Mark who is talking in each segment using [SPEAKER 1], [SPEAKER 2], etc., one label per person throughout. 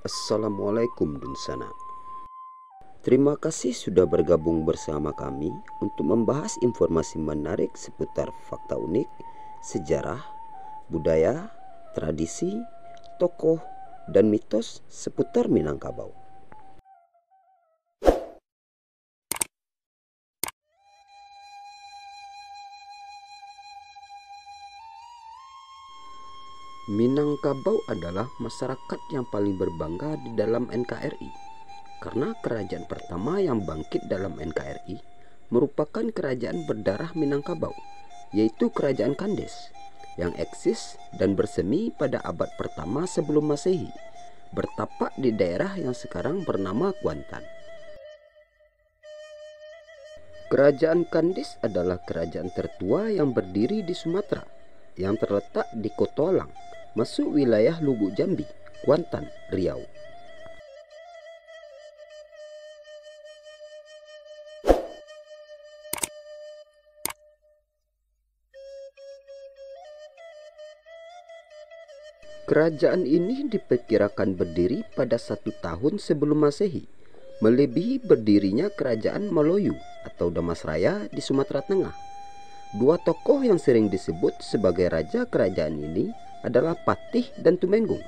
[SPEAKER 1] Assalamualaikum Dunsana. Terima kasih sudah bergabung bersama kami untuk membahas informasi menarik seputar fakta unik, sejarah, budaya, tradisi, tokoh, dan mitos seputar Minangkabau. Minangkabau adalah masyarakat yang paling berbangga di dalam NKRI karena kerajaan pertama yang bangkit dalam NKRI merupakan kerajaan berdarah Minangkabau, yaitu Kerajaan Kandes yang eksis dan bersemi pada abad pertama sebelum Masehi, bertapak di daerah yang sekarang bernama Kuantan. Kerajaan Kandes adalah kerajaan tertua yang berdiri di Sumatera yang terletak di Kotoalang, masuk wilayah Lubuk Jambi, Kuantan, Riau. Kerajaan ini diperkirakan berdiri pada 1 tahun sebelum Masehi, melebihi berdirinya Kerajaan Maloyu atau Damasraya di Sumatera Tengah. Dua tokoh yang sering disebut sebagai raja kerajaan ini adalah Patih dan Tumenggung.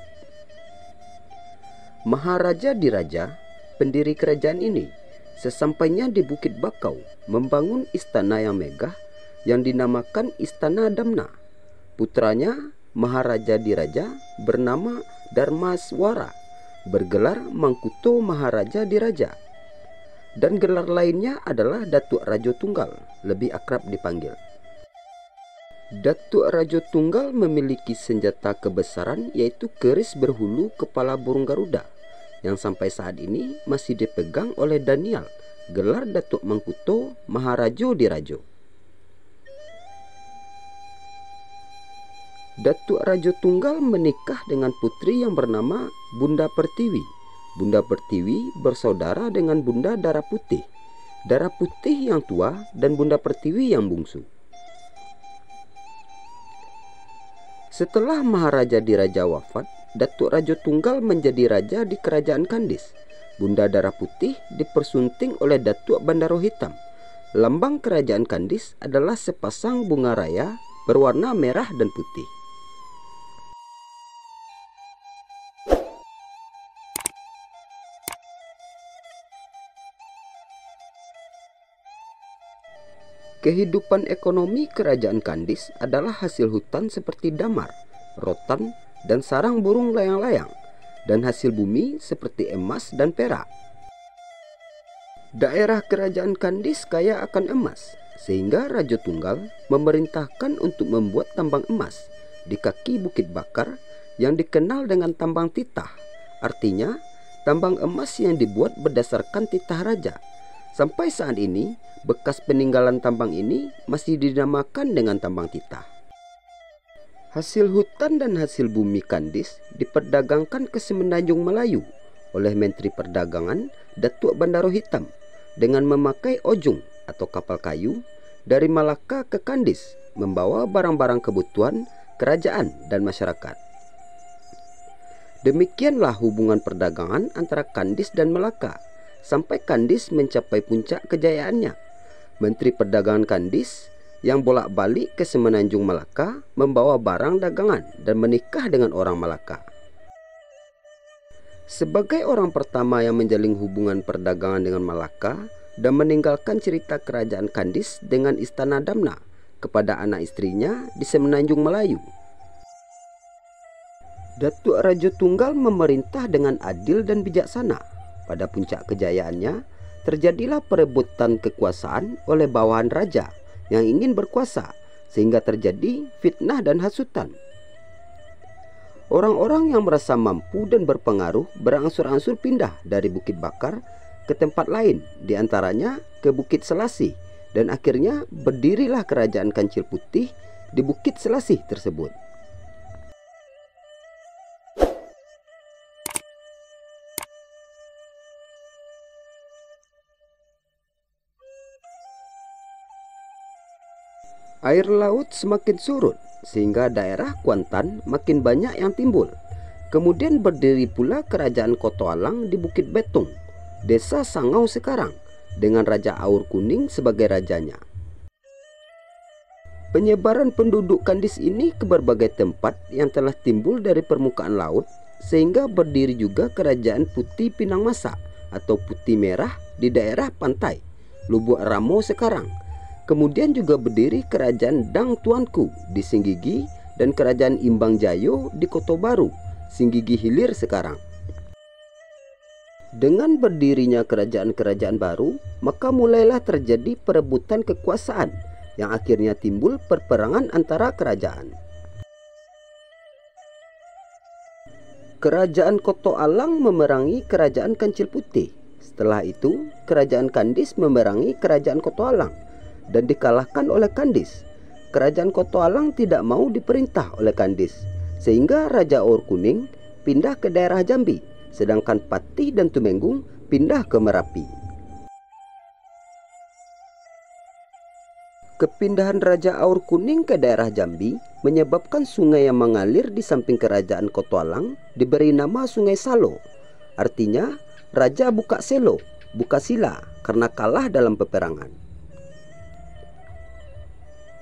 [SPEAKER 1] Maharaja Diraja, pendiri kerajaan ini, sesampainya di Bukit Bakau, membangun istana yang megah yang dinamakan Istana Damna. Putranya, Maharaja Diraja, bernama Darmaswara, bergelar Mangkuto Maharaja Diraja. Dan gelar lainnya adalah Datuk Rajo Tunggal, lebih akrab dipanggil. Datuk Rajo Tunggal memiliki senjata kebesaran yaitu keris berhulu kepala burung Garuda yang sampai saat ini masih dipegang oleh Daniel, gelar Datuk Mangkuto Maharajo Dirajo. Datuk Rajo Tunggal menikah dengan putri yang bernama Bunda Pertiwi. Bunda Pertiwi bersaudara dengan Bunda Darah Putih. Darah Putih yang tua dan Bunda Pertiwi yang bungsu. Setelah Maharaja Diraja wafat, Datuk Rajo Tunggal menjadi raja di Kerajaan Kandes. Bunda Darah Putih dipersunting oleh Datuk Bandaro Hitam. Lambang Kerajaan Kandes adalah sepasang bunga raya berwarna merah dan putih. Kehidupan ekonomi Kerajaan Kandes adalah hasil hutan seperti damar, rotan, dan sarang burung layang-layang, dan hasil bumi seperti emas dan perak. Daerah Kerajaan Kandes kaya akan emas, sehingga Rajo Tunggal memerintahkan untuk membuat tambang emas di kaki Bukit Bakar yang dikenal dengan tambang titah. Artinya, tambang emas yang dibuat berdasarkan titah raja. Sampai saat ini, bekas peninggalan tambang ini masih dinamakan dengan tambang titah. Hasil hutan dan hasil bumi Kandes diperdagangkan ke Semenanjung Melayu oleh Menteri Perdagangan Datuk Bandaro Hitam dengan memakai ojung atau kapal kayu dari Malaka ke Kandes membawa barang-barang kebutuhan kerajaan dan masyarakat. Demikianlah hubungan perdagangan antara Kandes dan Malaka sampai Kandes mencapai puncak kejayaannya. Menteri Perdagangan Kandes yang bolak-balik ke Semenanjung Malaka membawa barang dagangan dan menikah dengan orang Malaka. Sebagai orang pertama yang menjalin hubungan perdagangan dengan Malaka dan meninggalkan cerita kerajaan Kandes dengan Istana Damna kepada anak istrinya di Semenanjung Melayu. Datuk Rajo Tunggal memerintah dengan adil dan bijaksana. Pada puncak kejayaannya, terjadilah perebutan kekuasaan oleh bawahan raja yang ingin berkuasa, sehingga terjadi fitnah dan hasutan. Orang-orang yang merasa mampu dan berpengaruh berangsur-angsur pindah dari Bukit Bakar ke tempat lain, diantaranya ke Bukit Selasih, dan akhirnya berdirilah Kerajaan Kancil Putih di Bukit Selasih tersebut. Air laut semakin surut sehingga daerah Kuantan makin banyak yang timbul. Kemudian berdiri pula kerajaan Kotoalang di Bukit Betung, desa Sangau sekarang, dengan Raja Aur Kuning sebagai rajanya. Penyebaran penduduk Kandis ini ke berbagai tempat yang telah timbul dari permukaan laut, sehingga berdiri juga kerajaan Putih Pinang Masa atau Putih Merah di daerah pantai Lubuk Ramo sekarang. Kemudian juga berdiri kerajaan Dang Tuanku di Singgigi dan kerajaan Imbang Jayo di Koto Baru, Singgigi Hilir sekarang. Dengan berdirinya kerajaan-kerajaan baru, maka mulailah terjadi perebutan kekuasaan yang akhirnya timbul perperangan antara kerajaan. Kerajaan Kotoalang memerangi kerajaan Kancil Putih. Setelah itu, kerajaan Kandis memerangi kerajaan Kotoalang dan dikalahkan oleh Kandis. Kerajaan Kotoalang tidak mau diperintah oleh Kandis, sehingga Raja Aur Kuning pindah ke daerah Jambi, sedangkan Patih dan Tumenggung pindah ke Merapi. Kepindahan Raja Aur Kuning ke daerah Jambi menyebabkan sungai yang mengalir di samping kerajaan Kotoalang diberi nama Sungai Salo. Artinya, Raja buka selo, buka sila karena kalah dalam peperangan.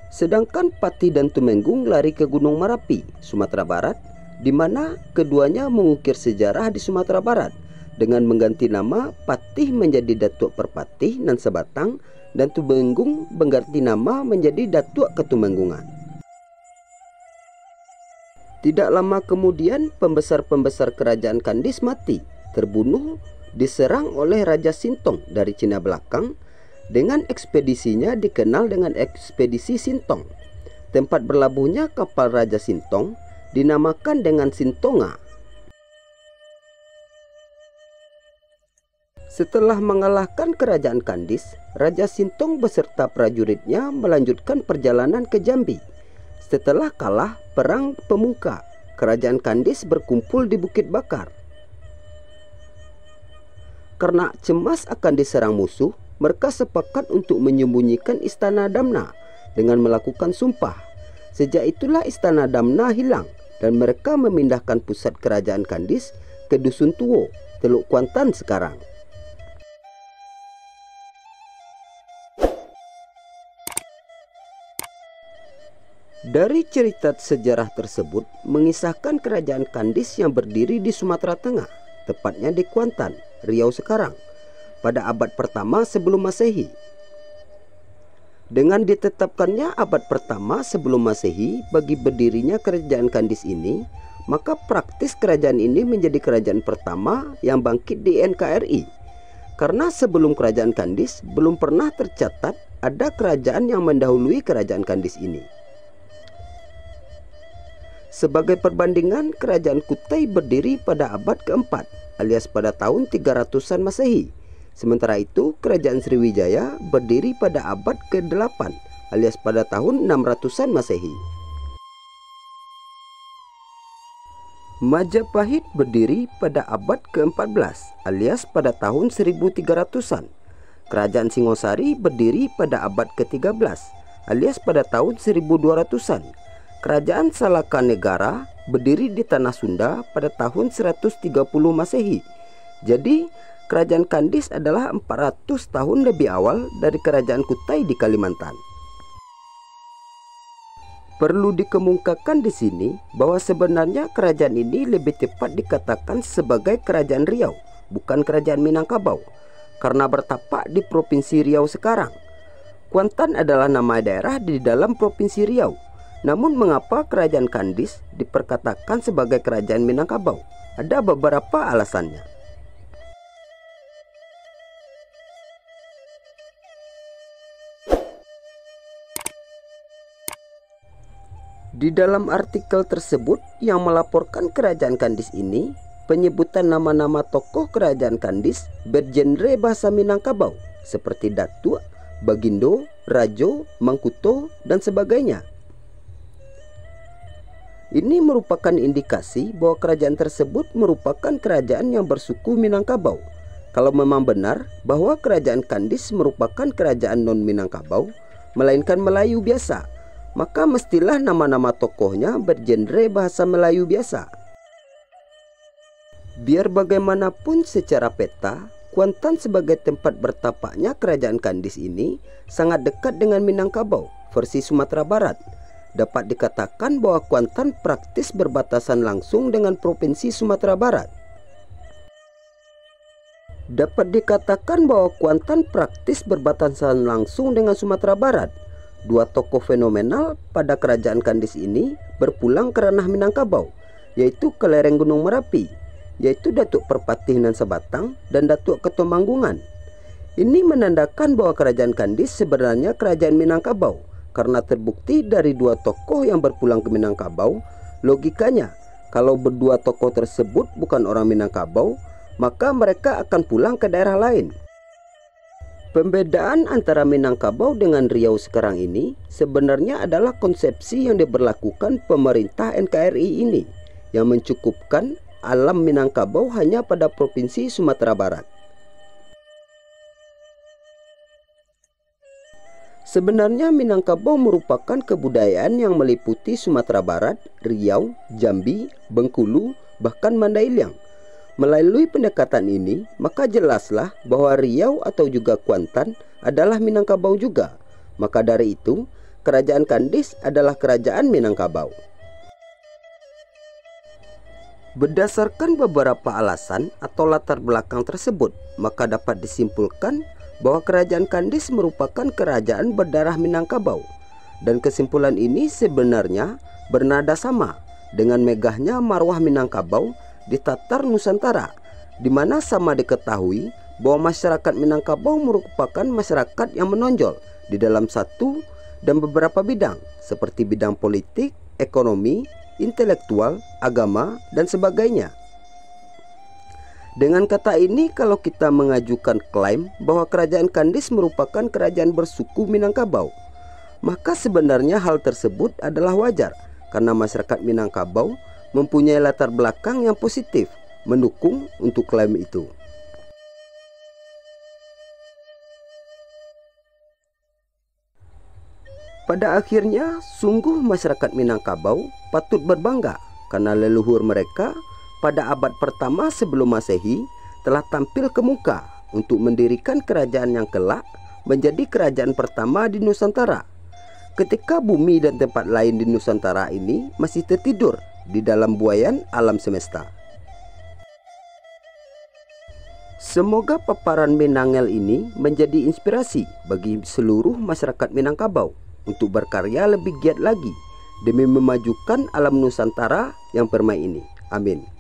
[SPEAKER 1] Sedangkan Patih dan Tumenggung lari ke Gunung Merapi, Sumatera Barat, di mana keduanya mengukir sejarah di Sumatera Barat dengan mengganti nama Patih menjadi Datuk Perpatih nan Sebatang dan Tumenggung mengganti nama menjadi Datuk Ketumenggungan. Tidak lama kemudian pembesar-pembesar kerajaan Kandis mati, terbunuh, diserang oleh Raja Sintong dari Cina belakang. Dengan ekspedisinya dikenal dengan ekspedisi Sintong. Tempat berlabuhnya kapal Raja Sintong dinamakan dengan Sintonga. Setelah mengalahkan kerajaan Kandis, Raja Sintong beserta prajuritnya melanjutkan perjalanan ke Jambi. Setelah kalah perang Pemuka, kerajaan Kandis berkumpul di Bukit Bakar. Karena cemas akan diserang musuh, mereka sepakat untuk menyembunyikan istana Damna dengan melakukan sumpah. Sejak itulah istana Damna hilang dan mereka memindahkan pusat kerajaan Kandis ke Dusun Tuo, Teluk Kuantan sekarang. Dari cerita sejarah tersebut mengisahkan kerajaan Kandis yang berdiri di Sumatera Tengah, tepatnya di Kuantan, Riau sekarang, pada abad pertama sebelum Masehi. Dengan ditetapkannya abad pertama sebelum Masehi bagi berdirinya kerajaan Kandis ini, maka praktis kerajaan ini menjadi kerajaan pertama yang bangkit di NKRI. Karena sebelum kerajaan Kandis belum pernah tercatat ada kerajaan yang mendahului kerajaan Kandis ini. Sebagai perbandingan, kerajaan Kutai berdiri pada abad keempat alias pada tahun 300-an Masehi. Sementara itu, kerajaan Sriwijaya berdiri pada abad ke-8 alias pada tahun 600-an Masehi. Majapahit berdiri pada abad ke-14 alias pada tahun 1300-an. Kerajaan Singosari berdiri pada abad ke-13 alias pada tahun 1200-an. Kerajaan Salaka Negara berdiri di Tanah Sunda pada tahun 130 Masehi. Jadi, kerajaan Kandis adalah 400 tahun lebih awal dari kerajaan Kutai di Kalimantan. Perlu dikemukakan di sini bahwa sebenarnya kerajaan ini lebih tepat dikatakan sebagai kerajaan Riau, bukan kerajaan Minangkabau, karena bertapak di Provinsi Riau sekarang. Kuantan adalah nama daerah di dalam Provinsi Riau. Namun mengapa kerajaan Kandis diperkatakan sebagai kerajaan Minangkabau? Ada beberapa alasannya. Di dalam artikel tersebut yang melaporkan kerajaan Kandis ini, penyebutan nama-nama tokoh kerajaan Kandis bergenre bahasa Minangkabau seperti Datuk, Bagindo, Rajo, Mangkuto, dan sebagainya. Ini merupakan indikasi bahwa kerajaan tersebut merupakan kerajaan yang bersuku Minangkabau. Kalau memang benar bahwa kerajaan Kandis merupakan kerajaan non-Minangkabau, melainkan Melayu biasa, maka mestilah nama-nama tokohnya bergenre bahasa Melayu biasa. Biar bagaimanapun secara peta, Kuantan sebagai tempat bertapaknya kerajaan Kandis ini sangat dekat dengan Minangkabau versi Sumatera Barat. Dapat dikatakan bahwa Kuantan praktis berbatasan langsung dengan Provinsi Sumatera Barat. Dapat dikatakan bahwa Kuantan praktis berbatasan langsung dengan Sumatera Barat. Dua tokoh fenomenal pada kerajaan Kandis ini berpulang ke ranah Minangkabau, yaitu ke lereng Gunung Merapi, yaitu Datuk Perpatih Nan Sabatang dan Datuk Ketumanggungan. Ini menandakan bahwa kerajaan Kandis sebenarnya kerajaan Minangkabau, karena terbukti dari dua tokoh yang berpulang ke Minangkabau. Logikanya, kalau berdua tokoh tersebut bukan orang Minangkabau, maka mereka akan pulang ke daerah lain. Pembedaan antara Minangkabau dengan Riau sekarang ini sebenarnya adalah konsepsi yang diberlakukan pemerintah NKRI ini, yang mencukupkan alam Minangkabau hanya pada Provinsi Sumatera Barat. Sebenarnya Minangkabau merupakan kebudayaan yang meliputi Sumatera Barat, Riau, Jambi, Bengkulu, bahkan Mandailing. Melalui pendekatan ini, maka jelaslah bahwa Riau atau juga Kuantan adalah Minangkabau juga. Maka dari itu, kerajaan Kandis adalah kerajaan Minangkabau. Berdasarkan beberapa alasan atau latar belakang tersebut, maka dapat disimpulkan bahwa kerajaan Kandis merupakan kerajaan berdarah Minangkabau. Dan kesimpulan ini sebenarnya bernada sama dengan megahnya marwah Minangkabau di Tatar Nusantara, di mana sama diketahui bahwa masyarakat Minangkabau merupakan masyarakat yang menonjol di dalam satu dan beberapa bidang, seperti bidang politik, ekonomi, intelektual, agama, dan sebagainya. Dengan kata ini, kalau kita mengajukan klaim bahwa kerajaan Kandis merupakan kerajaan bersuku Minangkabau, maka sebenarnya hal tersebut adalah wajar, karena masyarakat Minangkabau mempunyai latar belakang yang positif mendukung untuk klaim itu. Pada akhirnya, sungguh masyarakat Minangkabau patut berbangga karena leluhur mereka pada abad pertama sebelum Masehi telah tampil ke muka untuk mendirikan kerajaan yang kelak menjadi kerajaan pertama di Nusantara. Ketika bumi dan tempat lain di Nusantara ini masih tertidur di dalam buayan alam semesta. Semoga paparan Minangel ini menjadi inspirasi bagi seluruh masyarakat Minangkabau untuk berkarya lebih giat lagi demi memajukan alam Nusantara yang permai ini. Amin.